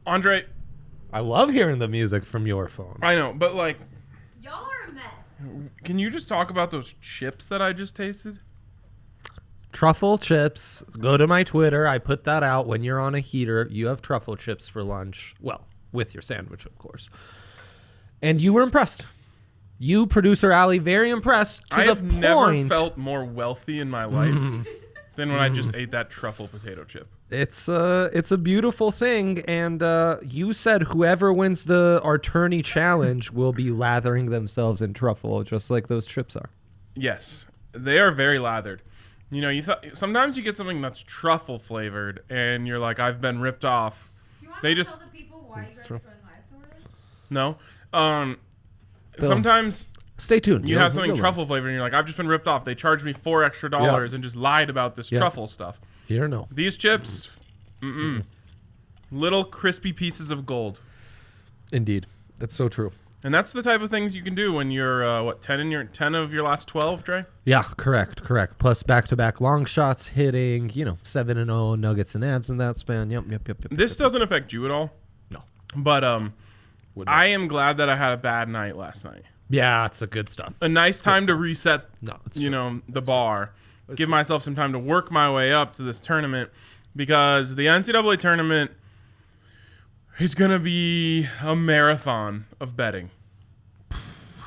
Andre, I love hearing the music from your phone. I know, but like, Y'all are a mess. can you just talk about those chips that I just tasted? Truffle chips. Go to my Twitter. I put that out. When you're on a heater, you have truffle chips for lunch. Well, with your sandwich, of course. And you were impressed. You, producer Ali, very impressed to I the have never point. felt more wealthy in my life than when I just ate that truffle potato chip. It's a beautiful thing, and you said whoever wins our tourney challenge will be lathering themselves in truffle, just like those chips are. Yes, they are very lathered. You know, sometimes you get something that's truffle flavored, and you're like, I've been ripped off. Do you want They to just tell the people why you guys are throwing lives over it? No. Bill, Sometimes stay tuned. you have something truffle flavored, and you're like, I've just been ripped off. They charged me $4 extra and just lied about this truffle stuff. Here, no. These chips, little crispy pieces of gold. Indeed, that's so true. And that's the type of things you can do when you're 10 of your last 12, Dre? Yeah, correct. Plus back-to-back long shots hitting, 7-0 Nuggets and Avs in that span. Yep. This doesn't affect you at all. No. But I am glad that I had a bad night last night. Yeah, it's a good stuff. A nice time to reset, it's the bar. Give myself some time to work my way up to this tournament, because the NCAA tournament is going to be a marathon of betting.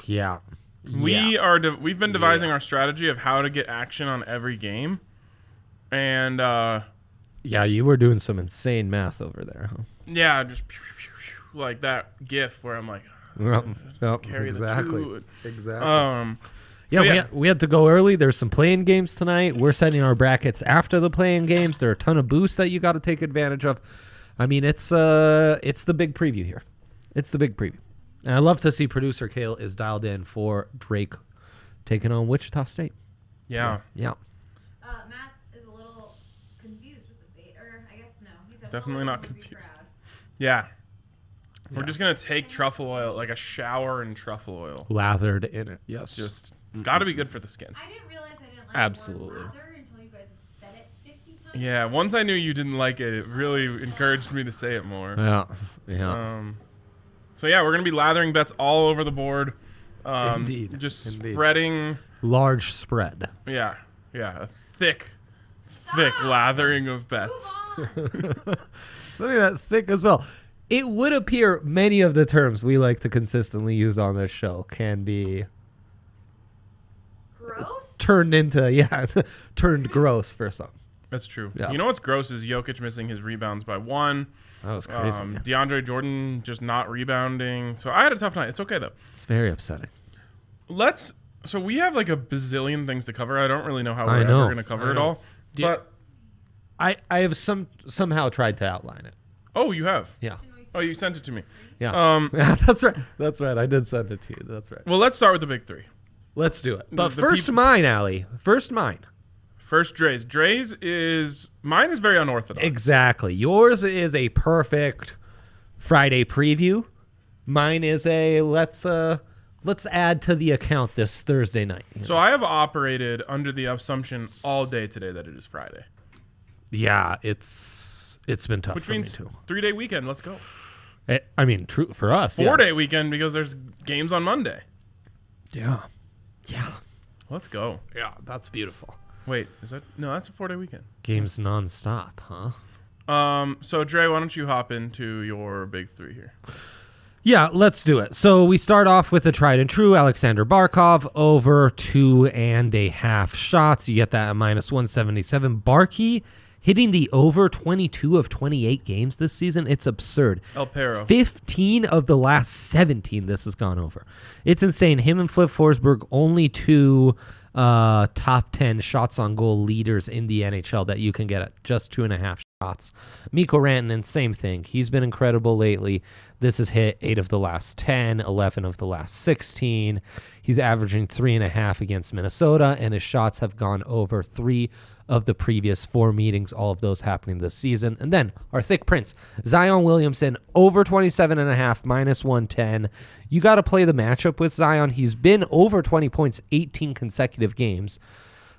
Yeah. We've been devising our strategy of how to get action on every game. And yeah, you were doing some insane math over there, huh? Yeah, just like that GIF where I'm like, carry exactly. the two. Exactly. Yeah, we had to go early. There's some playing games tonight. We're setting our brackets after the playing games. There are a ton of boosts that you got to take advantage of. I mean, it's the big preview here. It's the big preview. And I love to see producer Kale is dialed in for Drake taking on Wichita State. Yeah. Yeah. Matt is a little confused with the bait, or I guess no. He's Definitely not confused. Yeah. We're just going to take truffle oil, like a shower in truffle oil. Lathered in it, yes. It's got to be good for the skin. I didn't realize I didn't like Absolutely. the word lather until you guys have said it 50 times. Yeah, once I knew you didn't like it, it really encouraged me to say it more. Yeah. So yeah, we're going to be lathering bets all over the board. Indeed. Just Indeed. Spreading. Large spread. Yeah. A thick lathering of bets. Something that thick as well. It would appear many of the terms we like to consistently use on this show can be Gross? turned gross for some. That's true. Yeah. You know what's gross is Jokic missing his rebounds by 1. That was crazy. DeAndre Jordan just not rebounding. So I had a tough night. It's okay though. It's very upsetting. So we have like a bazillion things to cover. I don't really know how we're ever going to cover it all. But I have somehow tried to outline it. Oh, you have? Yeah. Oh, you sent it to me. Yeah. Yeah, that's right. That's right. I did send it to you. That's right. Well, let's start with the big three. Let's do it. But The first mine, Allie. First mine. First, Dre's. Mine is very unorthodox. Exactly. Yours is a perfect Friday preview. Mine is a let's add to the account this Thursday night. So I have operated under the assumption all day today that it is Friday. Yeah, it's been tough Which for means me too. 3-day weekend. Let's go. I mean, true for us. 4-day weekend because there's games on Monday. Yeah. Let's go. Yeah, that's beautiful. Wait, that's a 4-day weekend. Games nonstop, huh? So Dre, why don't you hop into your big three here? Yeah, let's do it. So we start off with the tried and true Alexander Barkov over 2.5 shots. You get that at -177. Barkey hitting the over 22 of 28 games this season. It's absurd. El Perro. 15 of the last 17 this has gone over. It's insane. Him and Flip Forsberg, only two top 10 shots on goal leaders in the NHL that you can get at just 2.5 shots. Mikko Rantanen, same thing. He's been incredible lately. This has hit 8 of the last 10, 11 of the last 16. He's averaging 3.5 against Minnesota, and his shots have gone over 3 of the previous 4 meetings, all of those happening this season. And then our thick prince, Zion Williamson, over 27.5, -110. You got to play the matchup with Zion. He's been over 20 points 18 consecutive games.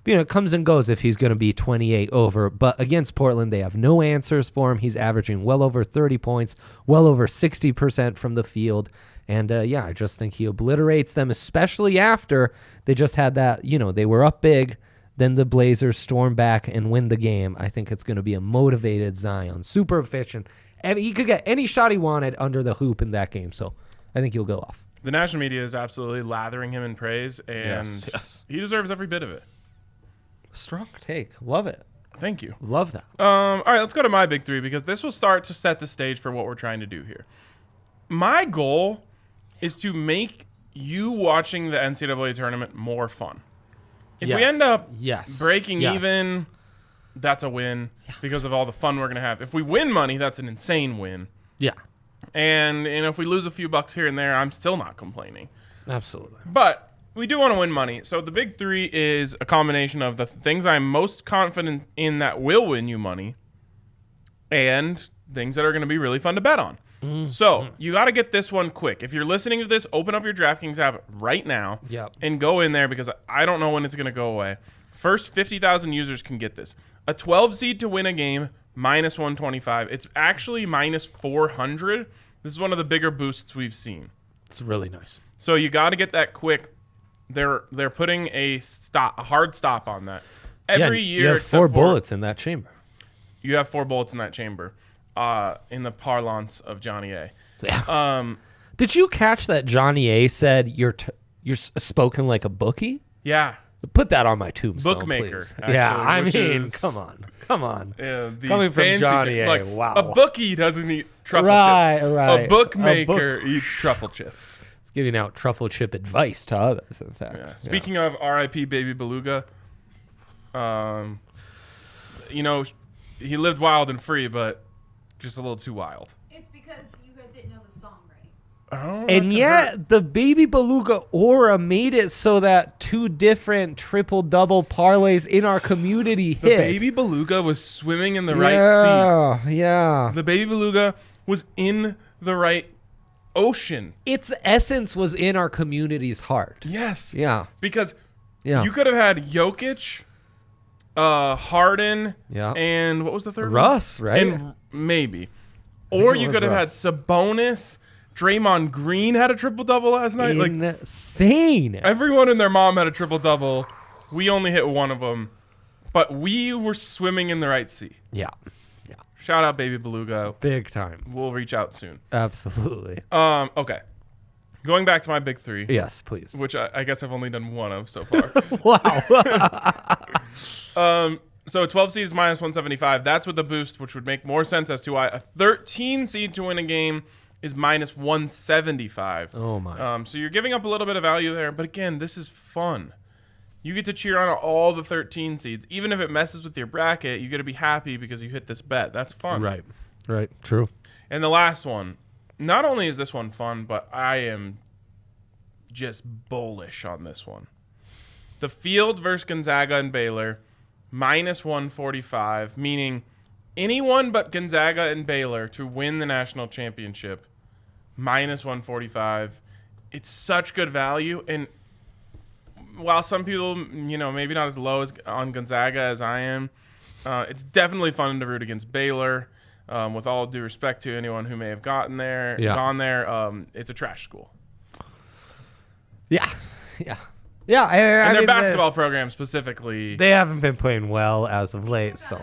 it comes and goes if he's going to be 28 over. But against Portland, they have no answers for him. He's averaging well over 30 points, well over 60% from the field. And, I just think he obliterates them, especially after they just had that, they were up big. Then the Blazers storm back and win the game. I think it's going to be a motivated Zion, super efficient. He could get any shot he wanted under the hoop in that game. So I think he'll go off. The national media is absolutely lathering him in praise, and he deserves every bit of it. Strong take. Love it. Thank you. Love that. All right, let's go to my big three because this will start to set the stage for what we're trying to do here. My goal is to make you watching the NCAA tournament more fun. If we end up breaking even, that's a win because of all the fun we're going to have. If we win money, that's an insane win. Yeah. And if we lose a few bucks here and there, I'm still not complaining. Absolutely. But we do want to win money. So the big three is a combination of the things I'm most confident in that will win you money and things that are going to be really fun to bet on. So you got to get this one quick. If you're listening to this, open up your DraftKings app right now and go in there because I don't know when it's going to go away. First 50,000 users can get this. A 12 seed to win a game, minus 125. It's actually minus 400. This is one of the bigger boosts we've seen. It's really nice. So you got to get that quick. They're putting a hard stop on that. Every year, you have 4 bullets in that chamber. You have 4 bullets in that chamber. In the parlance of Johnny A. Yeah. Did you catch that Johnny A said you're spoken like a bookie? Yeah. Put that on my tombstone, Bookmaker. please. Actually, yeah, I mean, come on. Yeah, coming from Johnny A. Like, wow. A bookie doesn't eat truffle chips. Right. A bookmaker eats truffle chips. It's giving out truffle chip advice to others. In fact. Yeah. Speaking of R.I.P. Baby Beluga, he lived wild and free, but just a little too wild. It's because you guys didn't know the song right. Oh, and yet, the Baby Beluga aura made it so that 2 different triple-double parlays in our community hit. The Baby Beluga was swimming in the right sea. Yeah. The Baby Beluga was in the right ocean. Its essence was in our community's heart. Yes. Yeah. Because you could have had Jokic, Harden, and what was the third one? Russ, right? And maybe. Or you could have had Sabonis. Draymond Green had a triple-double last night. Insane. Everyone and their mom had a triple-double. We only hit one of them. But we were swimming in the right sea. Yeah. Shout out Baby Beluga. Big time. We'll reach out soon. Absolutely. Okay. Going back to my big three. Yes, please. Which I guess I've only done one of so far. Wow. So 12 seeds minus 175. That's with the boost, which would make more sense as to why a 13 seed to win a game is minus 175. Oh, my. So you're giving up a little bit of value there. But again, this is fun. You get to cheer on all the 13 seeds. Even if it messes with your bracket, you get to be happy because you hit this bet. That's fun. Right. True. And the last one. Not only is this one fun, but I am just bullish on this one. The field versus Gonzaga and Baylor, minus 145, meaning anyone but Gonzaga and Baylor to win the national championship, minus 145. It's such good value. And while some people, maybe not as low as on Gonzaga as I am, it's definitely fun to root against Baylor. With all due respect to anyone who may have gone there, it's a trash school. Yeah. And their basketball program specifically. They haven't been playing well as of late, so.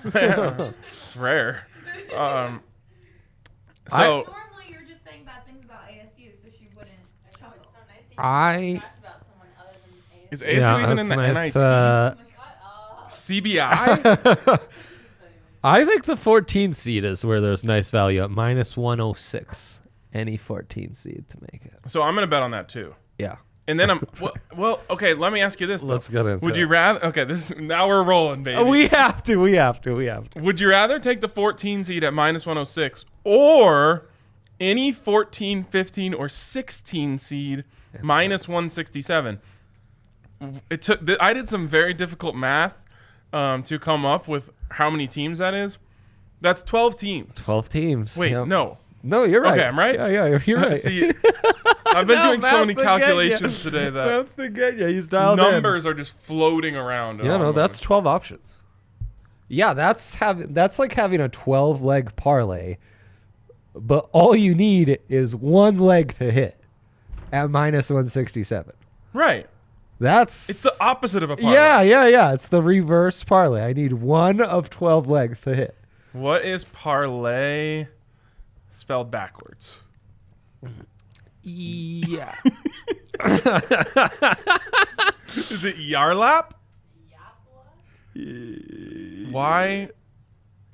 It's rare. Normally you're just saying bad things about ASU, so she wouldn't chuckle. Is ASU even in the NIT? CBI? I think the 14 seed is where there's nice value at minus 106. Any 14 seed to make it. So I'm going to bet on that too. Yeah. And then okay, let me ask you this. Let's get into Would you rather, now we're rolling, baby. We have to. Would you rather take the 14 seed at minus 106 or any 14, 15, or 16 seed minus 167? I did some very difficult math to come up with how many teams that is. That's 12 teams. 12 teams. Wait, no. No, you're right. Okay, I'm right? Yeah, you're right. See, I've been doing so math's many been getting calculations today that That's been good. Yeah, he's dialed numbers are just floating around. Yeah, no, that's 12 options. Yeah, that's like having a 12-leg parlay, but all you need is one leg to hit at -167. right. It's It's the opposite of a parlay. Yeah. It's the reverse parlay. I need one of 12 legs to hit. What is parlay spelled backwards? Yeah. Is it Yarlap?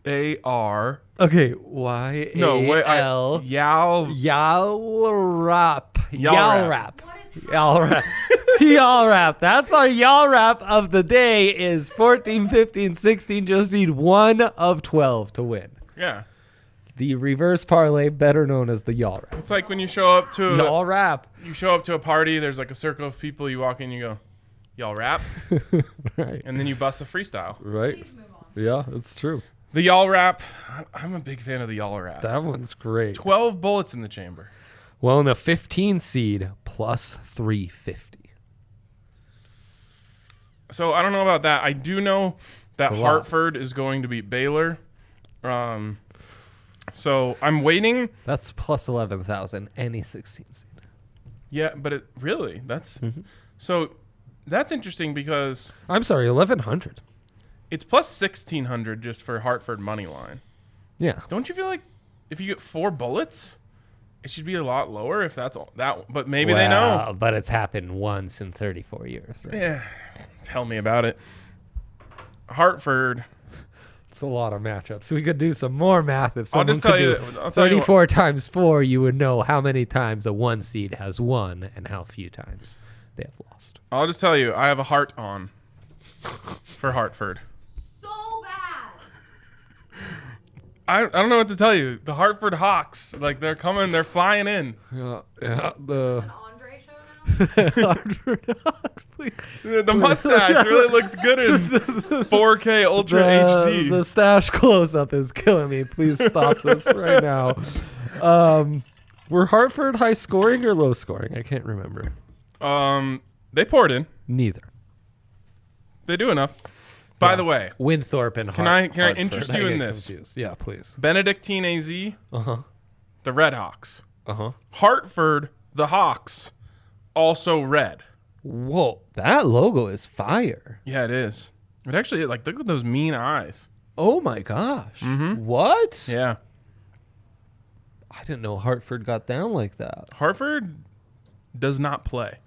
Y-A-R. Okay, Y No, wait. L Yal. Yalrap. Yalrap. What is Yalrap. Yalrap. That's our Yalrap of the day is 14, 15, 16. Just need one of 12 to win. Yeah. The reverse parlay, better known as the Yalrap. It's like when you show up to Yalrap. a party, there's like a circle of people, you walk in, you go, y'all rap, Right. and then you bust a freestyle. Right. Please move on. Yeah, that's true. The y'all rap, I'm a big fan of the y'all rap. That one's great. 12 bullets in the chamber. Well, in a 15 seed, plus 350. So I don't know about that. I do know that It's a lot. Hartford is going to beat Baylor. So I'm waiting. That's plus 11,000, any 16 seed. Yeah, but it really, so that's interesting because I'm sorry, 1,100. it's plus 1,600 just for Hartford money line. Yeah. Don't you feel like if you get 4 bullets, it should be a lot lower if that's all that, but maybe they know. Well, but it's happened once in 34 years, right? Yeah. Tell me about it. Hartford. It's a lot of matchups. We could do some more math. If I'll someone just tell could you. do I'll tell you what- 34 times 4, you would know how many times a 1 seed has won and how few times they have lost. I'll just tell you. I have a heart on for Hartford. So bad. I don't know what to tell you. The Hartford Hawks, like they're coming, they're flying in. Yeah. An Andre show now? The mustache really looks good in 4K Ultra HD. The stash close-up is killing me. Please stop this right now. Were Hartford high scoring or low scoring? I can't remember. They poured in. Neither. They do enough. By the way, Winthrop and Can I Hartford. interest I you in get this? confused. Yeah, please. Benedictine AZ, Uh-huh. the Red Hawks. Uh-huh. Hartford, the Hawks, also red. Whoa, that logo is fire. Yeah, it is. It actually, like, look at those mean eyes. Oh my gosh. What? Yeah. I didn't know Hartford got down like that. Hartford does not play.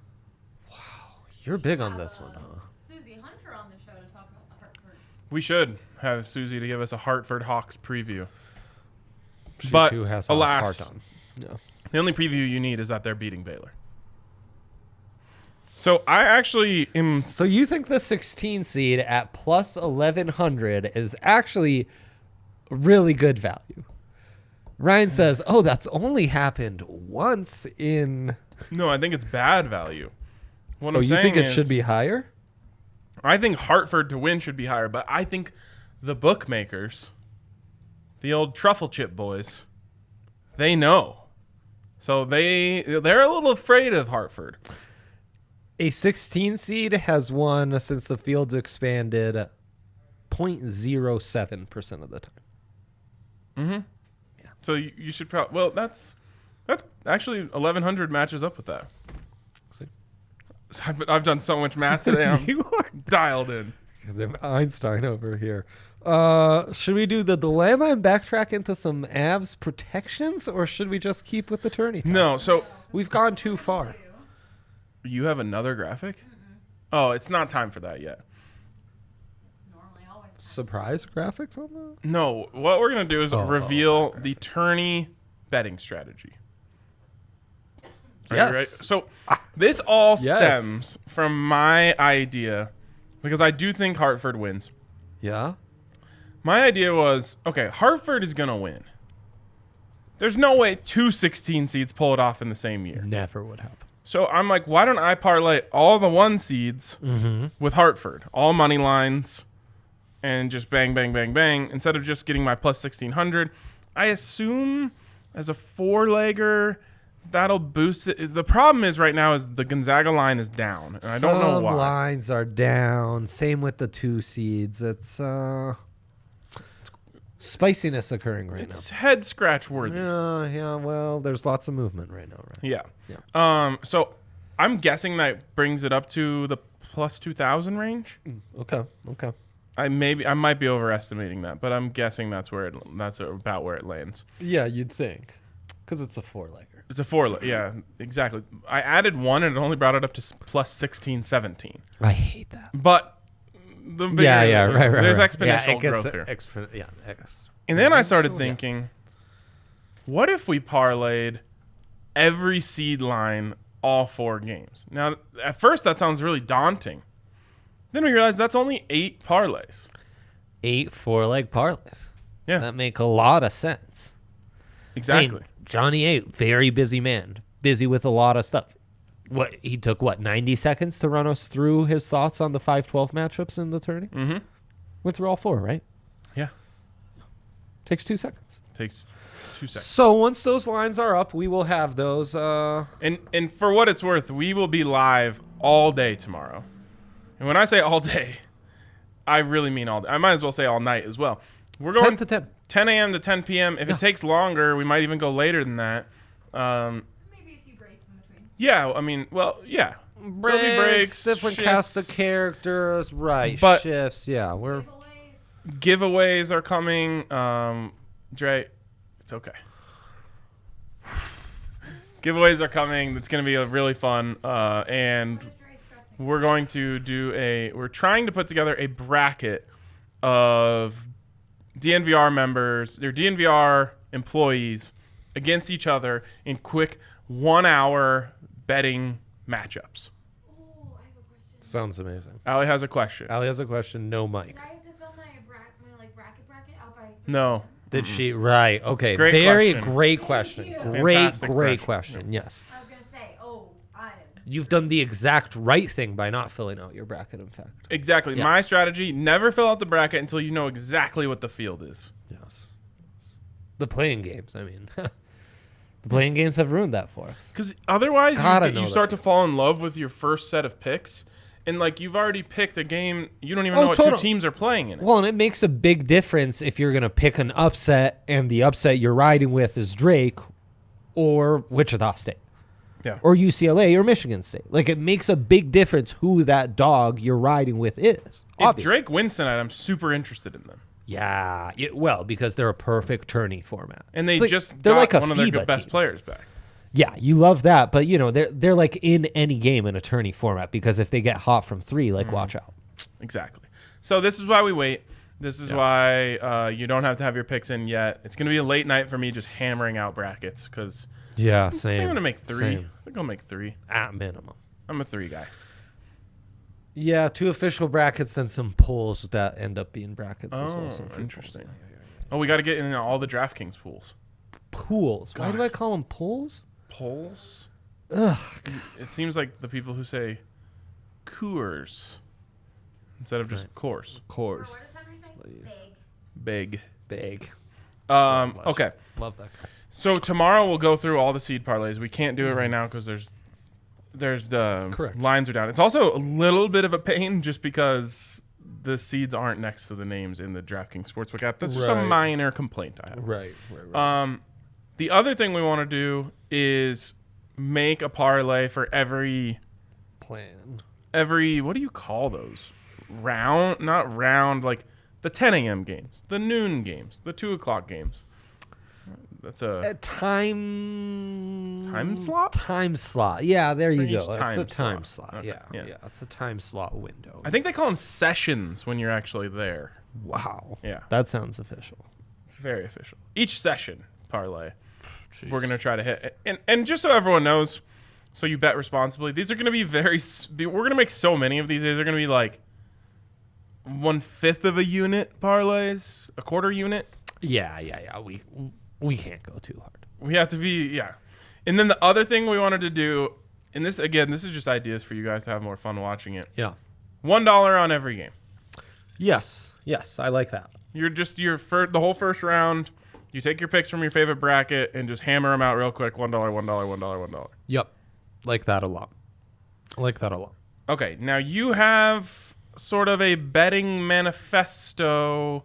You're big on this one, huh? Susie Hunter on the show to talk about the Hartford. We should have Susie to give us a Hartford Hawks preview. She But, too has alas, a heart on. Yeah. The only preview you need is that they're beating Baylor. So I actually am. So you think the 16 seed at plus 1,100 is actually really good value? Ryan says, "Oh, that's only happened once in." No, I think it's bad value. What I'm You saying think it is, should be higher? I think Hartford to win should be higher, but I think the bookmakers, the old truffle chip boys, they know. So they're a little afraid of Hartford. A 16 seed has won since the field's expanded 0.07% of the time. So you should probably. Well, that's actually 1,100 matches up with that. See? So I've done so much math today. I'm You are dialed in. the Einstein over here. Should we do the dilemma and backtrack into some abs protections, or should we just keep with the tourney talk? No, so We've gone too far. you have another graphic? Oh, it's not time for that yet. It's normally always. Surprise graphics on that? No, what we're going to do is reveal the tourney betting strategy. Are you Yes. ready? So this all Yes. stems from my idea because I do think Hartford wins. Yeah. My idea was, okay, Hartford is going to win. There's no way 2 16 seeds pull it off in the same year. Never would happen. So I'm like, why don't I parlay all the 1 seeds with Hartford, all money lines, and just bang, bang, bang, bang, instead of just getting my plus 1,600. I assume as a 4-legger that'll boost it. The problem is right now is the Gonzaga line is down, and I don't know why. Some lines are down. Same with the 2 seeds. It's spiciness occurring right It's head scratch now. worthy. Yeah. Well, there's lots of movement right now, right? Yeah. So I'm guessing that brings it up to the plus 2,000 range. Okay. I might be overestimating that, but I'm guessing that's about where it lands. Yeah, you'd think, because it's a 4-legger. It's a 4. Yeah, exactly. I added 1 and it only brought it up to plus 16, 17. I hate that. But the bigger, right. there's right. exponential growth here. X. And then I started thinking, what if we parlayed every seed line all 4 games? Now, at first that sounds really daunting. Then we realized that's only 8 parlays. 8 4-leg parlays. Yeah. That make a lot of sense. Exactly. I mean, Johnny A, very busy man, busy with a lot of stuff. He took 90 seconds to run us through his thoughts on the 5-12 matchups in the tourney? Mm-hmm. Went through all 4, right? Yeah. Takes 2 seconds. Takes 2 seconds. So once those lines are up, we will have those. And for what it's worth, we will be live all day tomorrow. And when I say all day, I really mean all day. I might as well say all night as well. We're going 10 to 10. 10 a.m. to 10 p.m. If it takes longer, we might even go later than that. Maybe a few breaks in between. Yeah, I mean, well, yeah. There'll be breaks, different shifts, cast of characters, right? But- Shifts, yeah. We're Giveaways. Giveaways are coming. Dre, it's okay. Giveaways are coming. It's going to be really fun. And What is Dre stressing? we're going to we're trying to put together a bracket of DNVR members, their DNVR employees against each other in quick 1-hour betting matchups. Oh, I have a question. sounds amazing. Allie has a question. Ali has a question. No mic. Did I have to fill my bracket out by? No. Did she? Right. Okay. Great Very question. great question. you. Great Fantastic question. Yes. I was gonna say, I am. You've done the exact right thing by not filling out your bracket, in fact. Exactly. Yeah. My strategy, never fill out the bracket until you know exactly what the field is. Yes. The playing games, I mean. The playing games have ruined that for us. Because otherwise, Gotta know you that. start to fall in love with your first set of picks. And, you've already picked a game. You don't even know what two teams are playing in it. Well, and it makes a big difference if you're going to pick an upset and the upset you're riding with is Drake or Wichita State. Yeah. Or UCLA or Michigan State. It makes a big difference who that dog you're riding with is. If Obviously. Drake wins tonight, I'm super interested in them. Yeah. Well, because they're a perfect tourney format. And they It's they're like a one of their FIBA best team. players back. Yeah, you love that, but they're in any game in a tourney format because if they get hot from 3, watch out. Exactly. So this is why we wait. This is why you don't have to have your picks in yet. It's going to be a late night for me just hammering out brackets because Yeah, same. I'm going to make 3. Same. I think I'll make 3. At minimum. I'm a 3 guy. Yeah, 2 official brackets, then some polls that end up being brackets as well. Some free interesting. polls. Oh, we got to get in all the DraftKings pools. Pools. Why do God. I call them pools? Polls? Ugh. It seems like the people who say Coors instead of just course. Of course. What does Henry say? Please. Big. Big. Big. Okay. Love that guy. So tomorrow we'll go through all the seed parlays. We can't do it right now because there's the Correct. lines are down. It's also a little bit of a pain just because the seeds aren't next to the names in the DraftKings Sportsbook app. That's just a Right. minor complaint I have. Right. The other thing we want to do is make a parlay for every Plan. what do you call those? Not round, the 10 a.m. games, the noon games, the 2 o'clock games. That's a Time slot? Time slot. Yeah, there you each go. It's time a time slot. slot. Okay, Yeah. yeah. It's a time slot window. I think they call them sessions when you're actually there. Wow. Yeah. That sounds official. It's very official. Each session parlay, we're going to try to hit. And just so everyone knows, so you bet responsibly, these are going to be we're going to make so many of these. These are going to be 1/5 of a unit parlays, a quarter unit. Yeah. We can't go too hard. We have to be, And then the other thing we wanted to do, and this is just ideas for you guys to have more fun watching it. Yeah. $1 on every game. Yes, I like that. You're just the whole first round. You take your picks from your favorite bracket and just hammer them out real quick. $1, $1, $1, $1. Yep. Like that a lot. Okay, now you have sort of a betting manifesto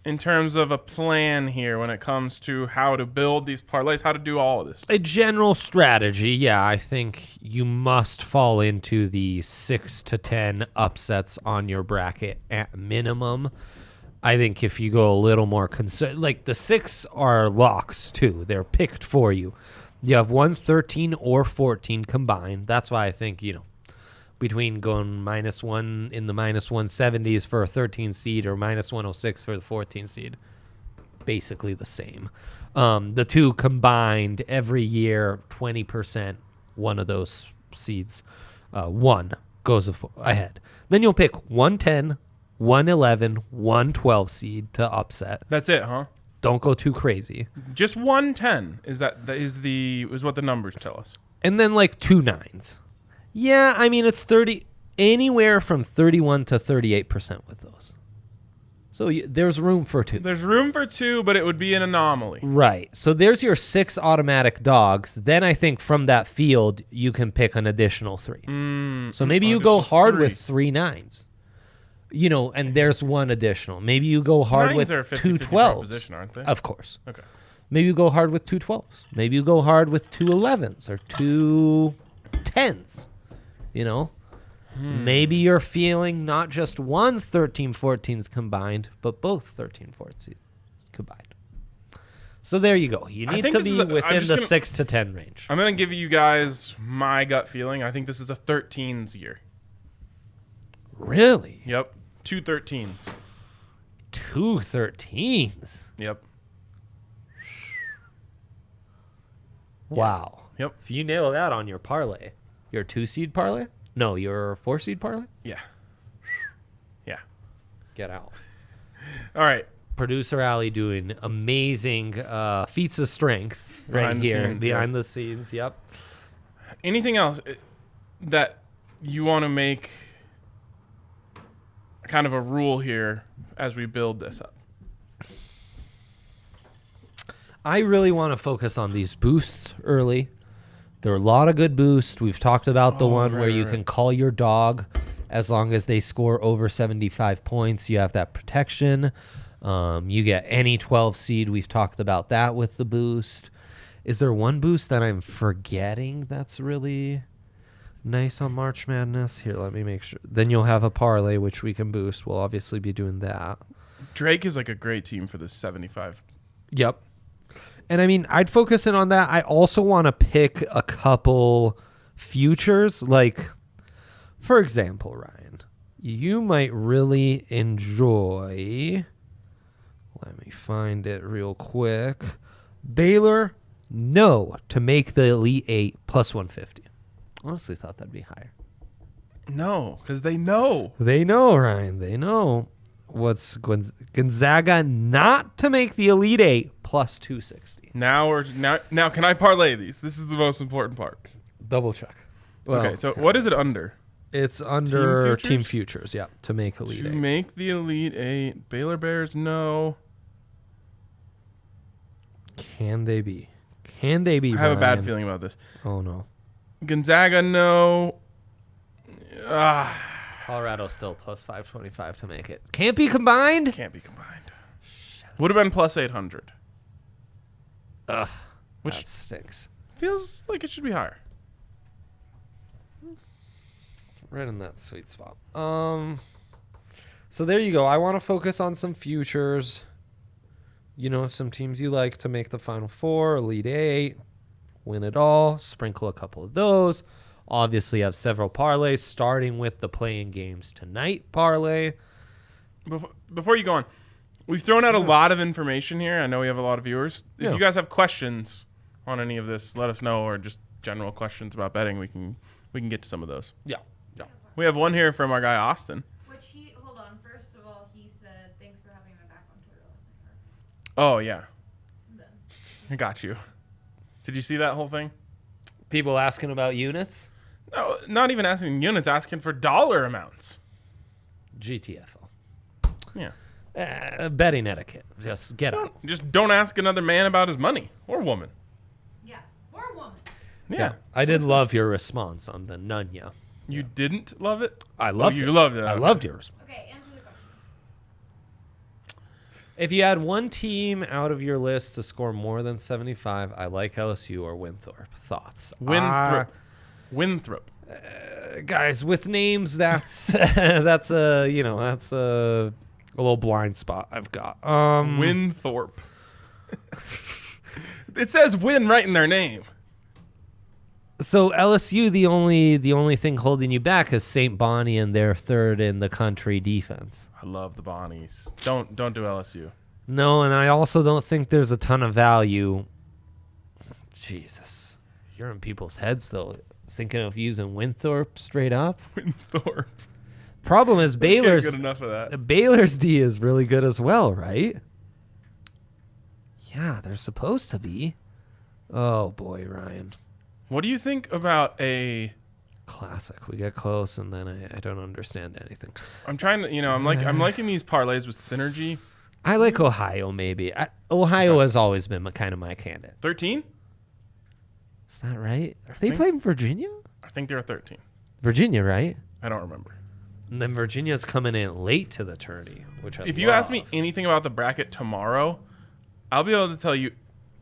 in terms of a plan here when it comes to how to build these parlays, how to do all of this. A general strategy, yeah. I think you must fall into the 6 to 10 upsets on your bracket at minimum. I think if you go a little more like the 6 are locks too. They're picked for you. You have 113 or 14 combined. That's why I think, between going -1 in the -170s for a 13 seed or -106 for the 14 seed, basically the same. The two combined every year, 20%, one of those seeds, one goes ahead. Then you'll pick 110, 111, 112 seed to upset. That's it, huh? Don't go too crazy. Just 110 is what the numbers tell us. And then like 2 9s. Yeah, I mean it's 30 anywhere from 31 to 38% with those. So there's room for 2. There's room for 2, but it would be an anomaly. Right. So there's your 6 automatic dogs. Then I think from that field you can pick an additional 3. So maybe you go hard with 3 9s. And there's one additional. Maybe you go hard with 2 12s. Position, aren't they? Of course. Okay. Maybe you go hard with 2 12s. Maybe you go hard with 2 11s or 2 10s. Maybe you're feeling not just one 13 14s combined, but both 13 14s combined. So there you go. You need to be within the 6 to 10 range. I'm going to give you guys my gut feeling. I think this is a 13s year. Really? Yep. 2 13s. 2 13s? Yep. Wow. Yep. If you nail that on your parlay, your 2-seed parlay? No, your 4-seed parlay? Yeah. Yeah. Get out. All right. Producer Ali doing amazing feats of strength behind the scenes. Yep. Anything else that you want to make kind of a rule here as we build this up? I really want to focus on these boosts early. There are a lot of good boosts. We've talked about the one where you can call your dog as long as they score over 75 points. You have that protection. You get any 12 seed. We've talked about that with the boost. Is there one boost that I'm forgetting that's really nice on March Madness? Here, let me make sure. Then you'll have a parlay, which we can boost. We'll obviously be doing that. Drake is like a great team for this 75. Yep. And I mean, I'd focus in on that. I also want to pick a couple futures. Like, for example, Ryan, you might really enjoy, let me find it real quick, Baylor, no, to make the Elite 8 plus 150. Honestly thought that'd be higher. No, because they know. They know, Ryan. They know. What's Gonzaga not to make the Elite 8 plus 260. Now can I parlay these? This is the most important part. Double check. Well, okay, so what is it under? It's under Team Futures, yeah, to make Elite 8. To make the Elite 8. Baylor Bears, no. Can they be? Can they be, I have a bad Brian? feeling about this. Oh, no. Gonzaga, no. Colorado still plus 525 to make it. Can't be combined? Can't be combined. Would have been plus 800. Ugh, which that stinks. Feels like it should be higher. Right in that sweet spot. So there you go. I want to focus on some futures. Some teams you like to make the Final Four, Elite 8, win it all, sprinkle a couple of those. Obviously, have several parlays, starting with the playing games tonight parlay. Before you go on, we've thrown out a lot of information here. I know we have a lot of viewers. If you guys have questions on any of this, let us know, or just general questions about betting. We can get to some of those. Yeah. We have one here from our guy Austin. Hold on. First of all, he said thanks for having my back on Twitter last night. Oh yeah, I got you. Did you see that whole thing? People asking about units? No, not even asking units, asking for dollar amounts. GTFO. Yeah. Betting etiquette. Just get out. Just don't ask another man about his money or woman. Yeah. Or a woman. Yeah. I did love your response on the Nunya. You didn't love it? I loved it. You loved it. I loved your response. Okay, answer the question. If you had one team out of your list to score more than 75, I like LSU or Winthrop. Thoughts? Winthrop. Guys, with names, that's that's a little blind spot I've got. Winthorpe. It says win right in their name. So LSU, the only thing holding you back is St. Bonnie and their third in the country defense. I love the Bonnies. Don't do LSU. No, and I also don't think there's a ton of value. Jesus, you're in people's heads though. Thinking of using Winthrop straight up. Winthorpe. Problem is Baylor's Good enough of that. Baylor's D is really good as well, right? Yeah, they're supposed to be. Oh boy, Ryan. What do you think about a? Classic. We get close, and then I don't understand anything. I'm trying to, I'm liking these parlays with synergy. I like Ohio, maybe. Ohio has always been kind of my candidate. 13? Is that right? Are they playing Virginia? I think they're 13. Virginia, right? I don't remember. And then Virginia's coming in late to the tourney, which I If you ask me anything about the bracket tomorrow, I'll be able to tell you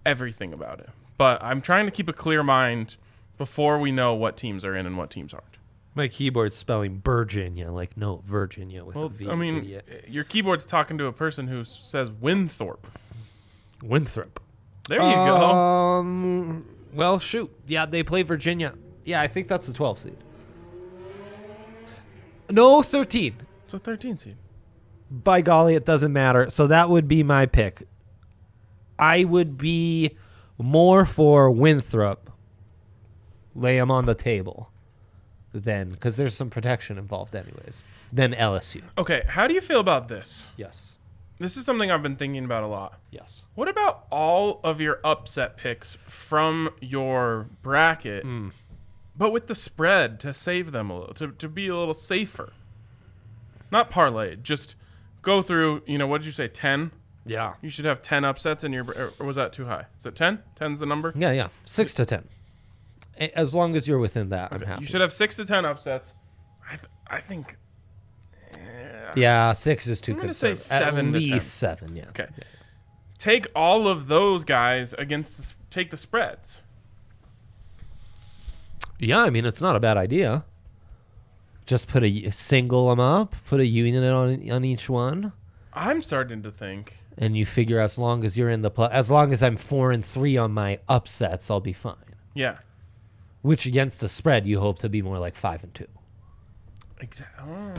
everything about it. But I'm trying to keep a clear mind before we know what teams are in and what teams aren't. My keyboard's spelling Virginia, like no Virginia with a Well, V. I mean, idiot. your keyboard's talking to a person who says Winthorpe. Winthrop. There you go. Well, shoot. Yeah, they play Virginia. Yeah, I think that's a 12 seed. No, 13. It's a 13 seed. By golly, it doesn't matter. So that would be my pick. I would be more for Winthrop. Lay them on the table. Then, because there's some protection involved anyways. Then LSU. Okay, how do you feel about this? Yes. This is something I've been thinking about a lot. Yes. What about all of your upset picks from your bracket, but with the spread to save them a little, to be a little safer? Not parlay, just go through, what did you say, 10? Yeah. You should have 10 upsets in your, or was that too high? Is it 10? 10's the number? Yeah. 6 to 10. As long as you're within that, I'm happy. You should have 6 to 10 upsets. I think. Yeah, 6 is too I'm gonna conservative. say 7 At to least 10. 7, yeah. Okay. Take all of those guys against take the spreads. Yeah, I mean, it's not a bad idea. Just single them up, put a unit on each one, I'm starting to think. and you figure as long as you're in the as long as I'm 4-3 on my upsets, I'll be fine. Yeah. Which against the spread, you hope to be more like 5-2. Exactly. Oh,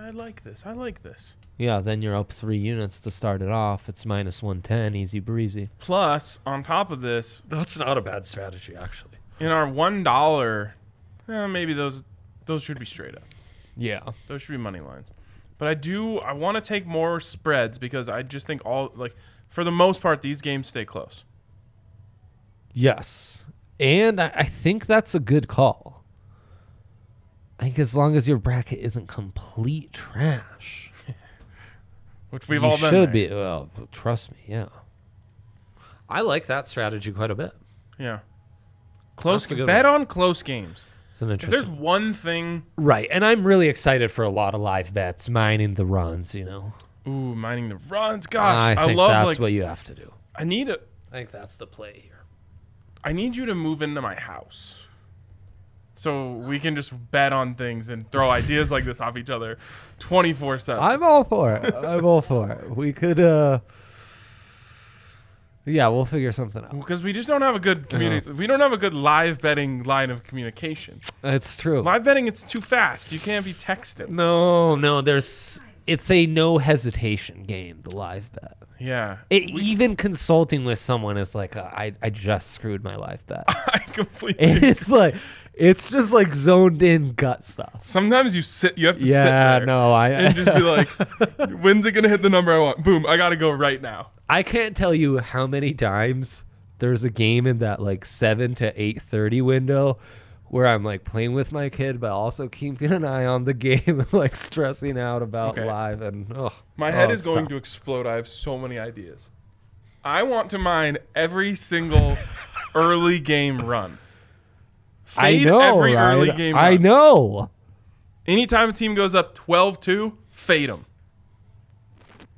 I like this. I like this. Yeah, then you're up 3 units to start it off. It's -110, easy breezy. Plus, on top of this, That's not a bad strategy, actually. in our $1, maybe those should be straight up. Yeah. Those should be money lines. But I want to take more spreads because I just think for the most part, these games stay close. Yes. And I think that's a good call. I think as long as your bracket isn't complete trash. Which we've you all been should there. be. Well, trust me, yeah. I like that strategy quite a bit. Yeah. Close. That's a good Bet one. on close games. It's an If there's interesting. one thing. Right, and I'm really excited for a lot of live bets, mining the runs, Ooh, mining the runs. Gosh, I think love that's what you have to do. I need I think that's the play here. I need you to move into my house. So we can just bet on things and throw ideas like this off each other 24/7. I'm all for it. I'm all for it. We could, yeah, we'll figure something out. Because we just don't have a good we don't have a good live betting line of communication. It's true. Live betting, it's too fast. You can't be texting. No, it's a no hesitation game, the live bet. Yeah. Even consulting with someone is like, I just screwed my live bet. I completely. And it's just like zoned in gut stuff. Sometimes you have to sit Yeah, there no, and just be like, when's it going to hit the number I want? Boom, I got to go right now. I can't tell you how many times there's a game in that like 7 to 8:30 window where I'm like playing with my kid, but also keeping an eye on the game and like stressing out about live. And my head is going to explode. I have so many ideas. I want to mine every single early game run. Fade every early game run. I know. Anytime a team goes up 12-2, fade them.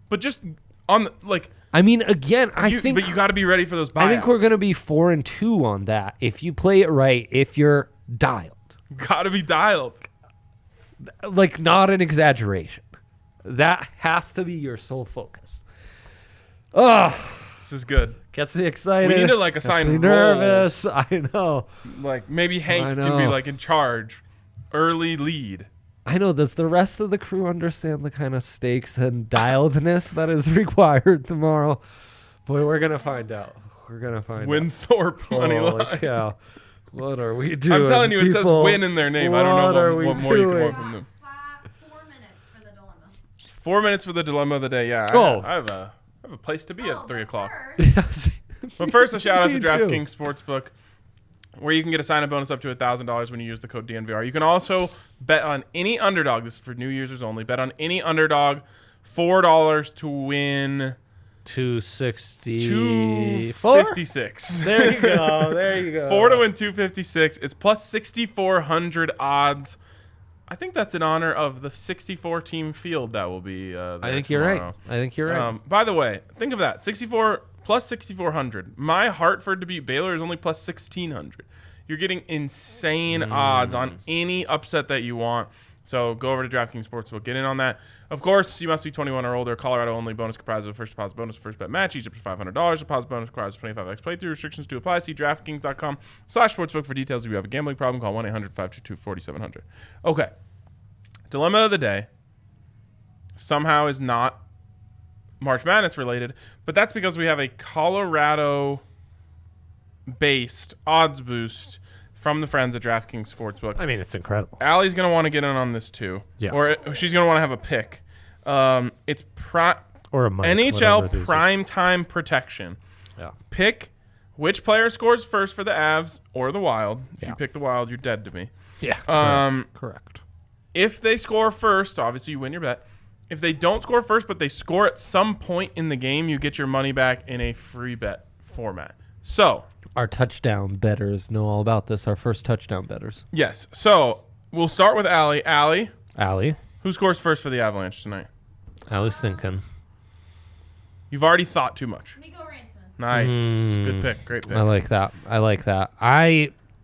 But just on the, like. I mean, again, think. But you got to be ready for those buyouts. I think we're going to be 4-2 on that if you play it right. If you're dialed. Got to be dialed. Like, not an exaggeration. That has to be your sole focus. This is good. Gets me excited. We need to like assign roles. Nervous. I know. Like maybe Hank can be like in charge. Early lead. I know. Does the rest of the crew understand the kind of stakes and dialedness that is required tomorrow? Boy, we're gonna find out. We're gonna find out. Winthorpe money line. Cow. What are we doing? I'm telling you, it says win in their name. I don't know what more you can want from them. 4 minutes for the dilemma. 4 minutes for the dilemma of the day. Yeah. I have a place to be at 3 o'clock. Yes. But first, a shout out to DraftKings Sportsbook, where you can get a sign-up bonus up to $1,000 when you use the code DNVR. You can also bet on any underdog. This is for new users only. Bet on any underdog, $4 to win 256. There you go. There you go. 4 to win 256. It's plus 6,400 odds. I think that's in honor of the 64-team field that will be there I think tomorrow. you're right. I think you're right. By the way, think of that. 64 plus 6,400. My Hartford to beat Baylor is only plus 1,600. You're getting insane odds on any upset that you want. So go over to DraftKings Sportsbook. Get in on that. Of course, you must be 21 or older. Colorado only. Bonus comprised of first deposit bonus, first bet match. Each up to $500. Deposit bonus requires 25x playthrough. Restrictions to apply. See DraftKings.com/sportsbook for details. If you have a gambling problem, call 1-800-522-4700. Okay. Dilemma of the day somehow is not March Madness related, but that's because we have a Colorado-based odds boost from the friends at DraftKings Sportsbook. I mean, it's incredible. Allie's going to want to get in on this too. Yeah. Or she's going to want to have a pick. It's or a mic, NHL primetime protection. Yeah. Pick which player scores first for the Avs or the Wild. If you pick the Wild, you're dead to me. Yeah. Correct. If they score first, obviously you win your bet. If they don't score first, but they score at some point in the game, you get your money back in a free bet format. So our touchdown bettors know all about this. Our first touchdown bettors. Yes. So we'll start with Allie. Allie, who scores first for the Avalanche tonight? Allie's thinking. You've already thought too much. Nico Rantanen. Nice. Good pick. Great pick. I like that.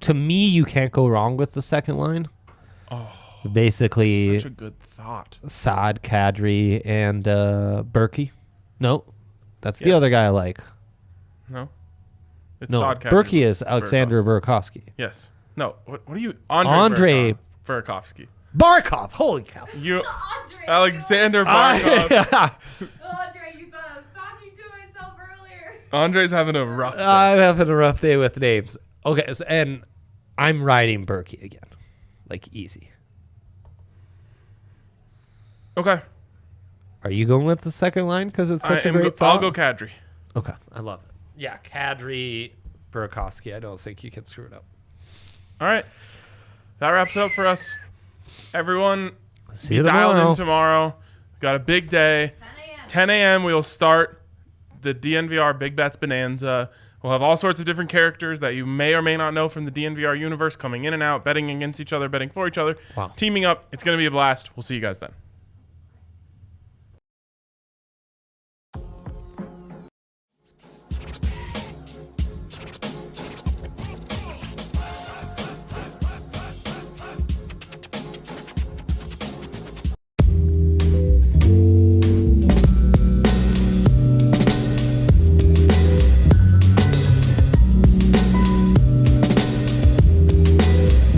To me, you can't go wrong with the second line. Oh, basically such a good thought. Saad, Kadri, and Berkey. No, that's the other guy I like. No, it's no. Saad, Kadri, Berkey is Alexander Burakovsky. Yes. No. What are you? Andre Burakovsky. Barkov. Holy cow! You, Alexander Barkov. Andre, you thought I was talking to myself earlier. Andre's having a rough day. I'm having a rough day with names. Okay, and I'm riding Berkey again, like easy. Okay. Are you going with the second line because it's such a great thought? I'll go Kadri. Okay, I love it. Yeah, Kadri, Burakovsky. I don't think you can screw it up. All right. That wraps it up for us. Everyone, see you dialed tomorrow. in tomorrow. We've got a big day. 10 a.m. We'll start the DNVR Big Bets Bonanza. We'll have all sorts of different characters that you may or may not know from the DNVR universe coming in and out, betting against each other, betting for each other, teaming up. It's going to be a blast. We'll see you guys then.